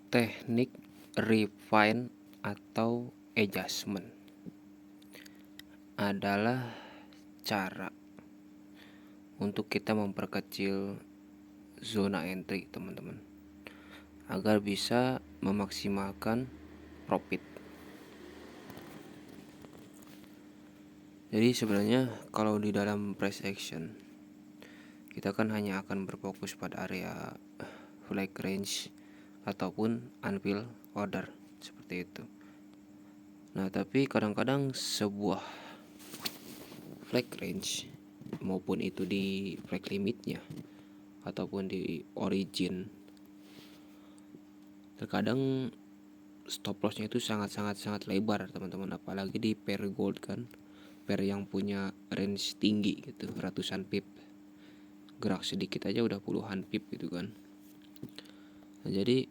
Teknik refine atau adjustment adalah cara untuk kita memperkecil zona entry, teman-teman, agar bisa memaksimalkan profit. Jadi sebenarnya kalau di dalam price action kita kan hanya akan berfokus pada area flag range ataupun unfill order seperti itu. Nah, tapi kadang-kadang sebuah flag range, maupun itu di flag limitnya ataupun di origin, terkadang stop lossnya itu sangat lebar, teman-teman, apalagi di pair gold kan, pair yang punya range tinggi gitu, ratusan pip, gerak sedikit aja udah puluhan pip gitu kan. Nah, jadi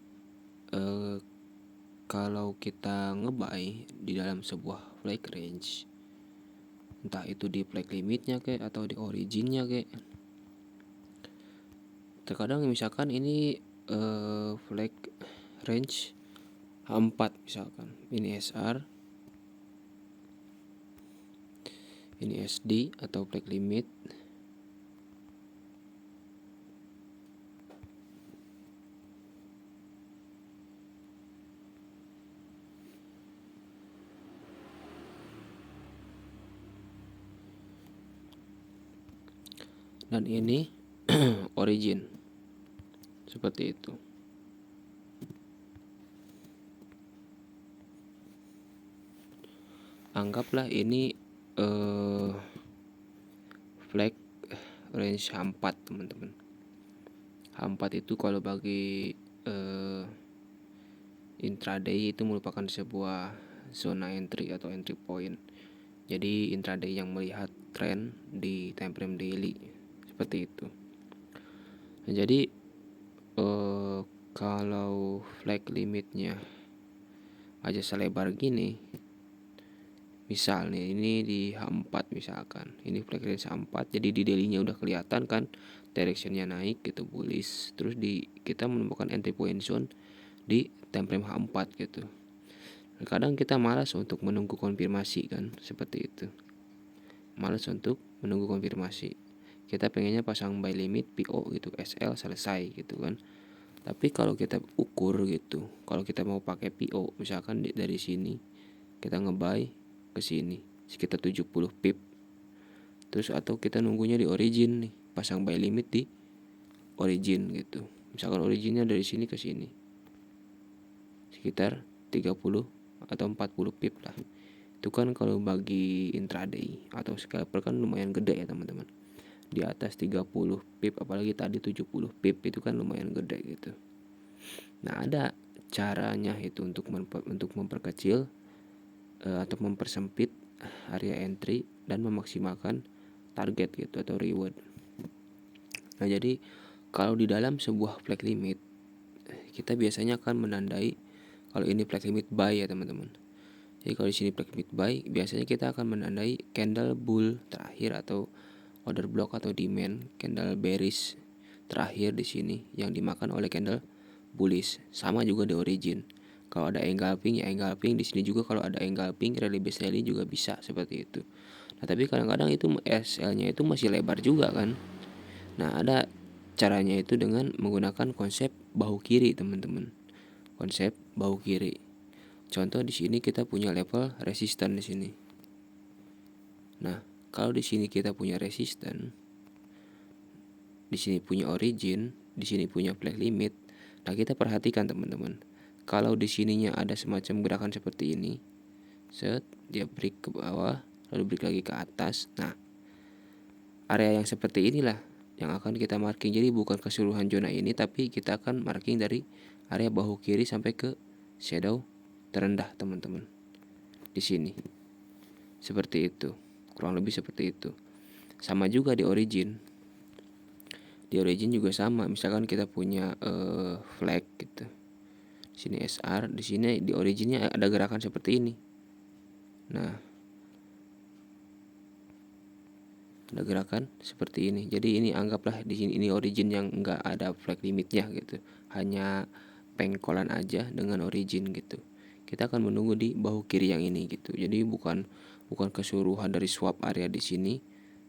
kalau kita ngebuy di dalam sebuah flag range, entah itu di flag limitnya kayak atau di originnya kayak, terkadang misalkan ini flag range H4 misalkan, ini SR, ini SD atau flag limit, dan ini origin seperti itu. Anggaplah ini flag range H4, teman-teman. H4 itu kalau bagi intraday itu merupakan sebuah zona entry atau entry point. Jadi intraday yang melihat tren di time frame daily seperti itu. Nah, jadi kalau flag limitnya aja selebar gini, misal nih ini di H4 misalkan, ini flag range H4, jadi di daily-nya udah kelihatan kan directionnya naik gitu, bullish, terus kita menemukan entry point zone di time frame H4 gitu. Kadang kita malas untuk menunggu konfirmasi kan, seperti itu, malas untuk menunggu konfirmasi, kita pengennya pasang buy limit PO gitu, SL selesai gitu kan. Tapi kalau kita ukur gitu, kalau kita mau pakai PO misalkan dari sini kita ngebuy ke sini sekitar 70 pip, terus atau kita nunggunya di origin nih, pasang buy limit di origin gitu, misalkan originnya dari sini ke sini sekitar 30 atau 40 pip lah. Itu kan kalau bagi intraday atau scalper kan lumayan gede ya, teman-teman. Di atas 30 pip, apalagi tadi 70 pip, itu kan lumayan gede gitu. Nah, ada caranya itu untuk memperkecil atau mempersempit area entry dan memaksimalkan target gitu atau reward. Nah, jadi kalau di dalam sebuah flag limit, kita biasanya akan menandai kalau ini flag limit buy ya, teman-teman. Jadi kalau di sini flag limit buy, biasanya kita akan menandai candle bull terakhir atau order block atau demand, candle bearish terakhir di sini yang dimakan oleh candle bullish. Sama juga di origin. Kalau ada engulfing ya engulfing, di sini juga kalau ada engulfing rally base rally juga bisa seperti itu. Nah, tapi kadang-kadang itu SL-nya itu masih lebar juga kan. Nah, ada caranya itu dengan menggunakan konsep bahu kiri, teman-teman. Konsep bahu kiri. Contoh di sini kita punya level resisten di sini. Nah, kalau di sini kita punya resisten, di sini punya origin, di sini punya flag limit. Nah, kita perhatikan, teman-teman. Kalau di sininya ada semacam gerakan seperti ini, set, dia break ke bawah, lalu break lagi ke atas. Nah, area yang seperti inilah yang akan kita marking. Jadi bukan keseluruhan zona ini, tapi kita akan marking dari area bahu kiri sampai ke shadow terendah, teman-teman. Di sini. Seperti itu. Kurang lebih seperti itu. Sama juga di origin. Di origin juga sama. Misalkan kita punya flag gitu. Di sini SR, di sini di originnya ada gerakan seperti ini. Nah, ada gerakan seperti ini. Jadi ini anggaplah di sini ini origin yang enggak ada flag limitnya gitu. Hanya pengkolan aja dengan origin gitu. Kita akan menunggu di bahu kiri yang ini gitu. Jadi bukan keseluruhan dari swap area di sini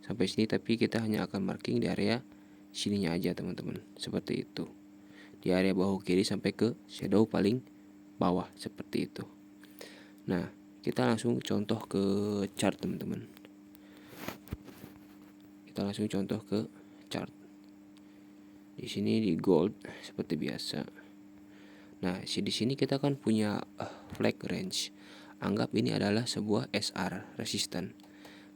sampai sini, tapi kita hanya akan marking di area sininya aja teman-teman. Seperti itu. Di area bahu kiri sampai ke shadow paling bawah seperti itu. Nah, kita langsung contoh ke chart teman-teman. Kita langsung contoh ke chart. Di sini di gold seperti biasa. Nah, di sini kita kan punya flag range. Anggap ini adalah sebuah SR resistant.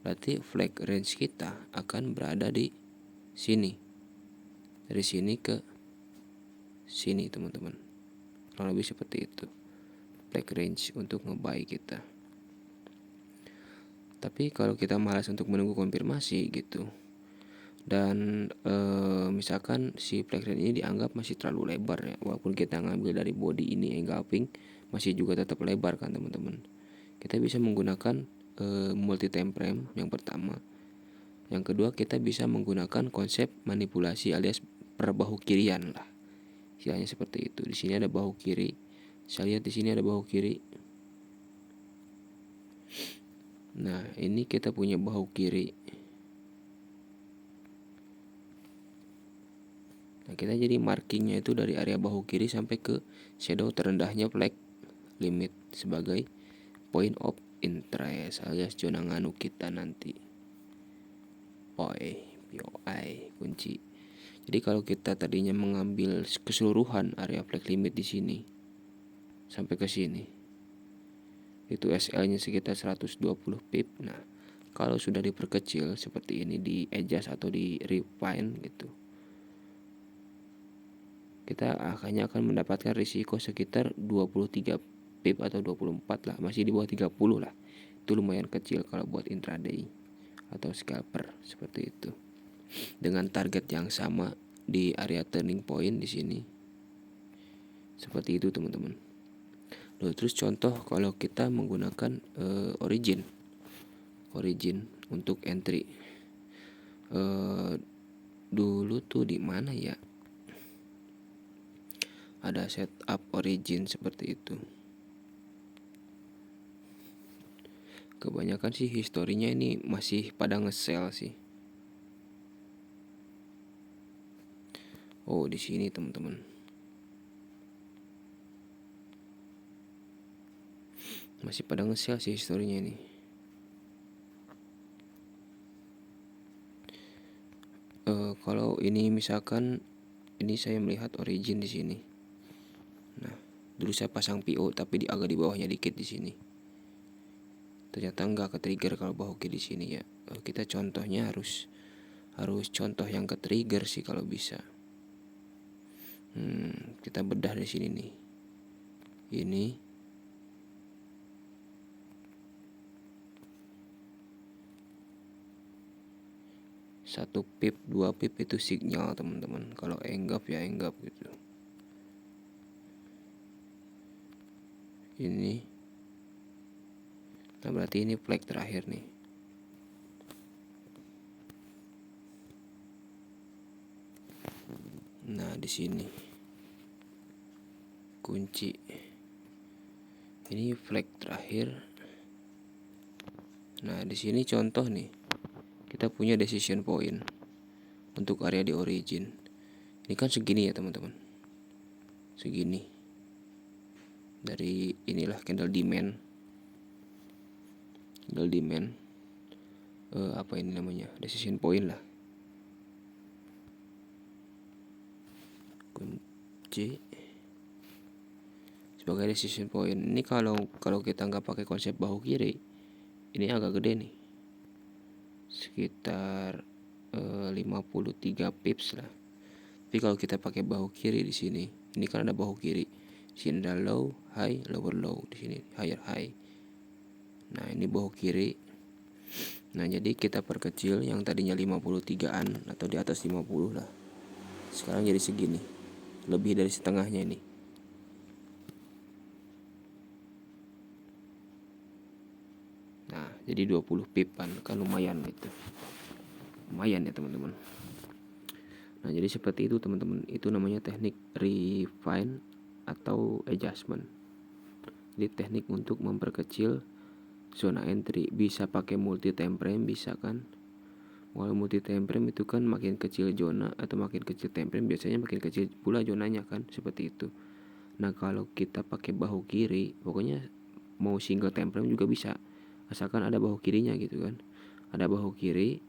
Berarti flag range kita akan berada di sini. Dari sini ke sini teman-teman. Kurang lebih seperti itu. Flag range untuk nge-buy kita. Tapi kalau kita malas untuk menunggu konfirmasi gitu, dan misalkan si flag range ini dianggap masih terlalu lebar ya, walaupun kita ngambil dari body ini engulfing masih juga tetap lebar kan teman-teman. Kita bisa menggunakan multi time frame yang pertama. Yang kedua, kita bisa menggunakan konsep manipulasi alias per bahu kirian lah, istilahnya seperti itu. Di sini ada bahu kiri, saya lihat di sini ada bahu kiri. Nah, ini kita punya bahu kiri. Nah, kita jadi markingnya itu dari area bahu kiri sampai ke shadow terendahnya flag limit sebagai point of interest alias zona nganu kita nanti. POI kunci. Jadi kalau kita tadinya mengambil keseluruhan area flag limit di sini sampai ke sini, itu SL-nya sekitar 120 pip. Nah, kalau sudah diperkecil seperti ini, di adjust atau di refine gitu, kita hanya akan mendapatkan risiko sekitar 23 pip atau 24 lah, masih di bawah 30 lah. Itu lumayan kecil kalau buat intraday atau scalper seperti itu. Dengan target yang sama di area turning point di sini. Seperti itu teman-teman. Loh, terus contoh kalau kita menggunakan origin untuk entry. Dulu tuh di mana ya? Ada setup origin seperti itu. Kebanyakan sih historinya ini masih pada nge-sell sih. Oh, di sini teman-teman. Masih pada nge-sell sih historinya ini. Kalau ini misalkan ini saya melihat origin di sini. Nah, dulu saya pasang PO tapi agak di bawahnya dikit di sini. Ternyata nggak ke-trigger kalau bahu kiri di sini ya. Kita contohnya harus contoh yang ke-trigger sih kalau bisa. Kita bedah di sini nih. Ini satu pip, 2 pip itu signal teman-teman. Kalau engulf ya engulf gitu. Ini, nah berarti ini flag terakhir nih. Nah di sini kunci. Ini flag terakhir. Nah di sini contoh nih. Kita punya decision point untuk area di origin. Ini kan segini ya teman-teman. Segini. Dari inilah candle demand. Apa ini namanya? Decision point lah. Kunci sebagai decision point. Ini kalau kita nggak pakai konsep bahu kiri, ini agak gede nih. Sekitar 53 pips lah. Tapi kalau kita pakai bahu kiri di sini, ini kan ada bahu kiri. Di sini ada low, high, lower low, di sini higher high. Nah, ini bahu kiri. Nah, jadi kita perkecil yang tadinya 53-an atau di atas 50 lah. Sekarang jadi segini. Lebih dari setengahnya ini. Nah, jadi 20 pipan kan lumayan gitu. Lumayan ya, teman-teman. Nah, jadi seperti itu teman-teman. Itu namanya teknik refine atau adjustment. Jadi teknik untuk memperkecil zona entry. Bisa pakai multi time frame, bisa kan. Kalau multi time frame itu kan makin kecil zona atau makin kecil time frame, biasanya makin kecil pula zonanya kan, seperti itu. Nah kalau kita pakai bahu kiri, pokoknya mau single time frame juga bisa, asalkan ada bahu kirinya gitu kan. Ada bahu kiri,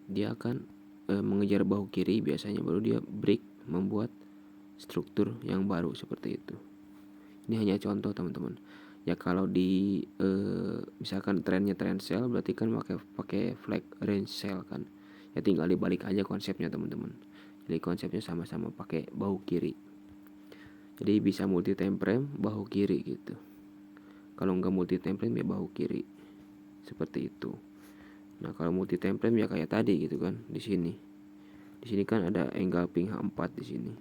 dia akan mengejar bahu kiri biasanya, baru dia break membuat struktur yang baru seperti itu. Ini hanya contoh teman-teman. Ya kalau di misalkan trennya trend sell, berarti kan pakai flag range sell kan. Ya tinggal dibalik aja konsepnya teman-teman. Jadi konsepnya sama-sama pakai bahu kiri. Jadi bisa multi time frame bahu kiri gitu. Kalau nggak multi time frame ya bahu kiri. Seperti itu. Nah kalau multi time frame ya kayak tadi gitu kan, di sini. Di sini kan ada engulfing H4 di sini.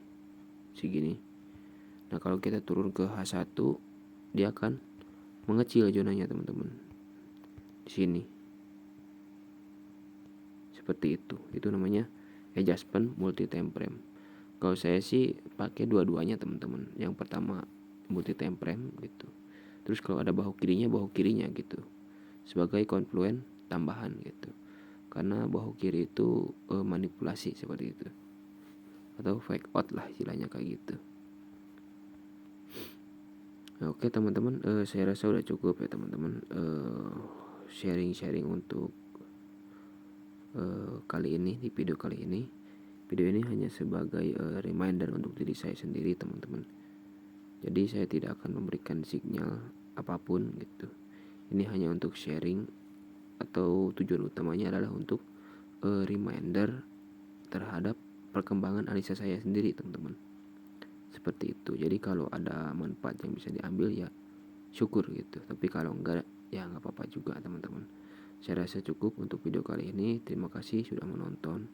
Segini. Nah kalau kita turun ke H1, dia akan mengecil zonanya teman-teman. Di sini. Seperti itu. Itu namanya adjustment multi time frame. Kalau saya sih pakai dua-duanya teman-teman. Yang pertama multi time frame gitu. Terus kalau ada bahu kirinya gitu. Sebagai confluence tambahan gitu. Karena bahu kiri itu manipulasi seperti itu. Atau fake out lah istilahnya kayak gitu. Nah, oke teman-teman, saya rasa udah cukup ya teman-teman, sharing-sharing untuk kali ini, di video kali ini. Video ini hanya sebagai reminder untuk diri saya sendiri teman-teman. Jadi saya tidak akan memberikan sinyal apapun gitu. Ini hanya untuk sharing, atau tujuan utamanya adalah untuk reminder terhadap perkembangan analisa saya sendiri teman-teman. Seperti itu. Jadi kalau ada manfaat yang bisa diambil ya syukur gitu. Tapi kalau enggak ya nggak apa-apa juga teman-teman. Saya rasa cukup untuk video kali ini. Terima kasih sudah menonton.